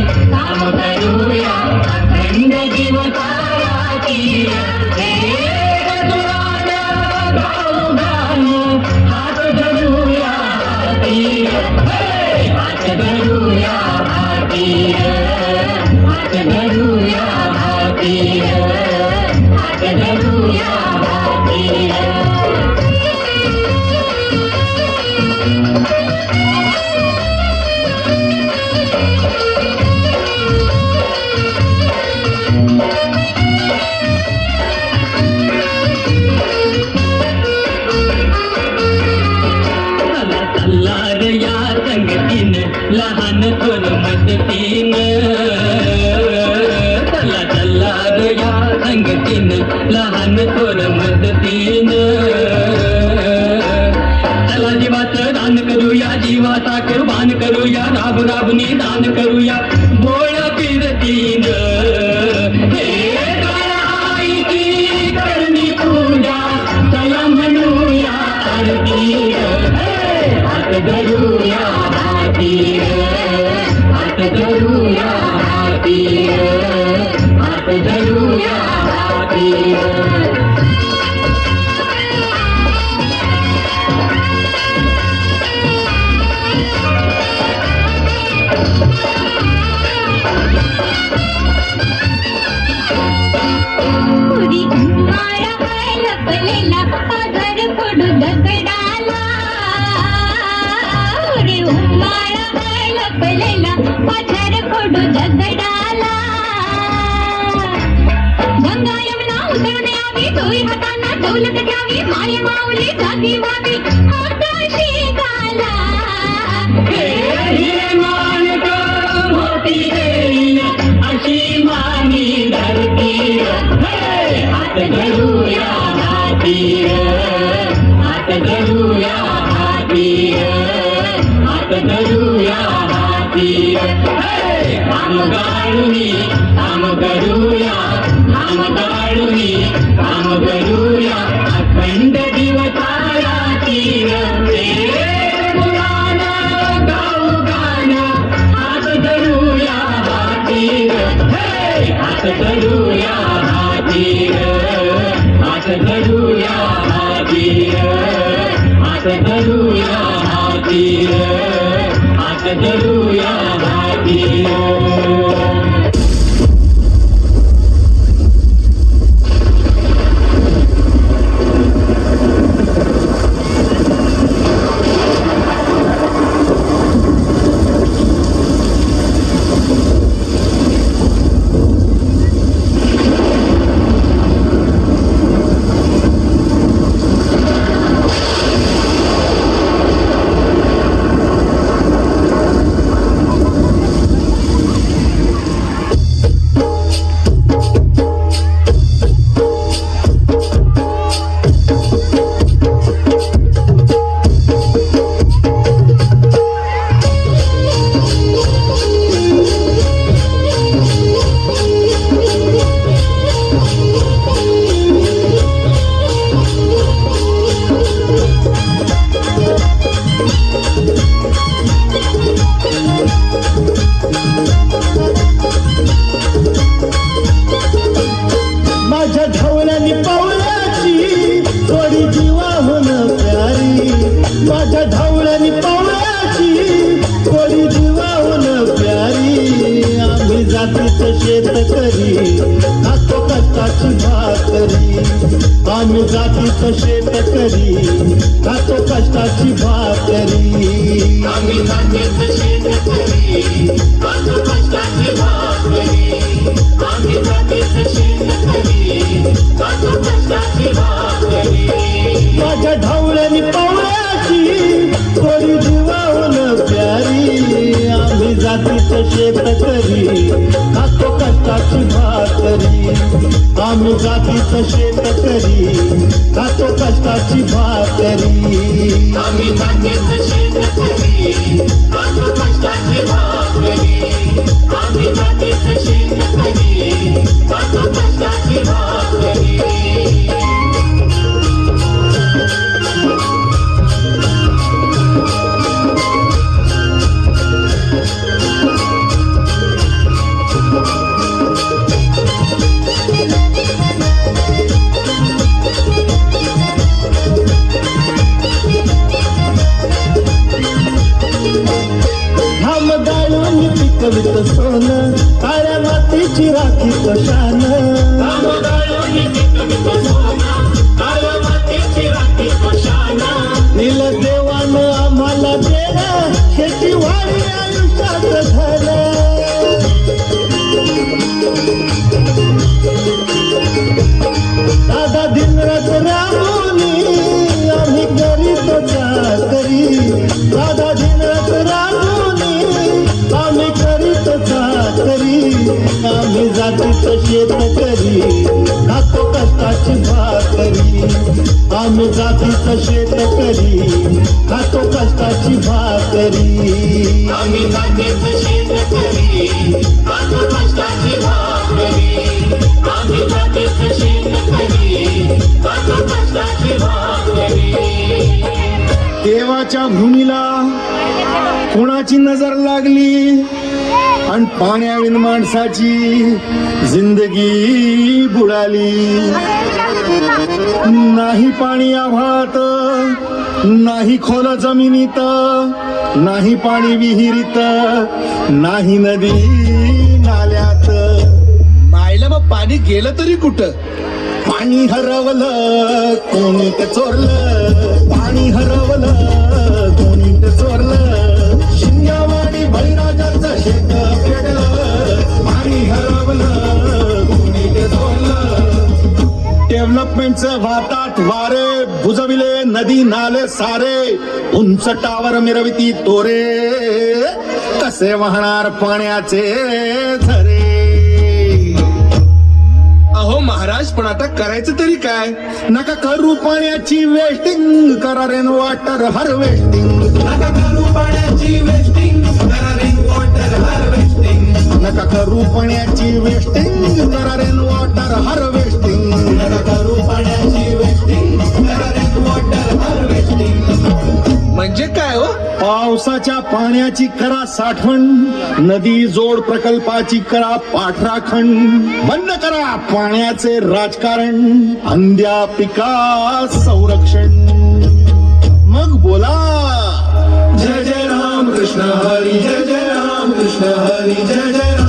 काम करूया अखंड जीवताराची हात धरूया हात धरूया हात धरूया हात धरूया लहान थोर मदतीन चला चला ग या संगतीन लहान थोर मदतीन चला जीवाचं दान करूया जीवाचा कुर्बान करूया राब राबनी दान करूया बोळ फिरतीन आईची करणी पूजा चला म्हणूया आरती हात धरूया हात धरूया हात धरूया पुरी माळा लपलेला पदर पडू दगडाला पुरी माळा लपलेला पदर पडू दगडाला गंगा यमुना उतरून यावी दोई हातांना दौलत घ्यावी माय माऊली जागी व्हावी आकाशी गाला अशी मानी धरती हात धरूया हात धरूया हात धरूया काम गाळूनी काम करूया काम गाळूनी काम करूया अखंड दिवसाराची गाऊ गाणं हात धरूया हात धरूया हात धरूया हात धरूया हात धरूया आम्ही जातीचं शेतकरी खातो कष्टाची भाकरी आम्ही जातीचं शेतकरी खातो कष्टाची भाकरी आम्ही जातीचं शेतकरी खातो कष्टाची भाकरी माझ्या ढवळ्यानी पावळ्याची थोडी जीवाहून प्यारी आम्ही जातीचं शेतकरी खातो कष्टाची भाकरी आम्ही आम्ही जातीचं शेतकरी खातो कष्टाची भाकरी. आम्ही जातीचं शेतकरी खातो कष्टाची भाकरी. आम्ही जातीचं शेतकरी खातो कष्टाची भाकरी. घाम गाळून पिकवित सोनं काळ्या मातीची राखी कशान. नील देवानं आम्हाला देणं शेती वाढी आयुष्यात धन. दादा दिनरात राबूनी आम्ही करीत चाकरी. दादा दिनरात राबूनी आम्ही करीत चाकरी. आम्ही जातीचं शेतकरी खातो कष्टाची भाकरी. आम्ही जातीचं शेतकरी खातो कष्टाची भाकरी. आम्ही जातीचं शेतकरी खातो कष्टाची भाकरी. आम्ही जातीचं शेतकरी खातो कष्टाची भाकरी. देवाच्या भूमीला कोणाची नजर लागली आणि पाण्याविन माणसाची जिंदगी बुडाली. नाही पाणी आभाळात, नाही खोल जमिनीत, नाही पाणी विहिरीत, नाही नदी नाल्यात. मायला मग पाणी गेलं तरी कुठं? पाणी हरवलं कोणी ते चोरलं. पाणी हरवलं कोणी ते चोरलं. शिंगावाडी बळीराजाचं शेत पेटलं. पाणी हरवलं कोणी ते चोरलं. डेव्हलपमेंटचं वातात वारे बुजविले नदी नाले सारे. उंच टावर मिरविती तोरे कसे वाहणार पाण्याचे झरे. अहो महाराज, पण आता करायचं तरी काय? नका करू पाण्याची वेस्टिंग, करा रेन वॉटर हार्वेस्टिंग. नका करू पाण्याची वेस्टिंग, करा रेन वॉटर हार्वेस्टिंग. नका करू पाण्याची वेस्टिंग, करा रेन वॉटर हार्वेस्टिंग. नका करू पाण्याची वेस्टिंग, करा रेन वॉटर हार्वेस्टिंग. म्हणजे काय हो? पावसाच्या पाण्याची करा साठवण, नदी जोड प्रकल्पाची करा पाठराखण. बंद करा पाण्याचे राजकारण, अंध्या पिका संरक्षण. मग बोला जय जय राम कृष्ण हरी, जय जय राम कृष्ण हरी, जय जय राम.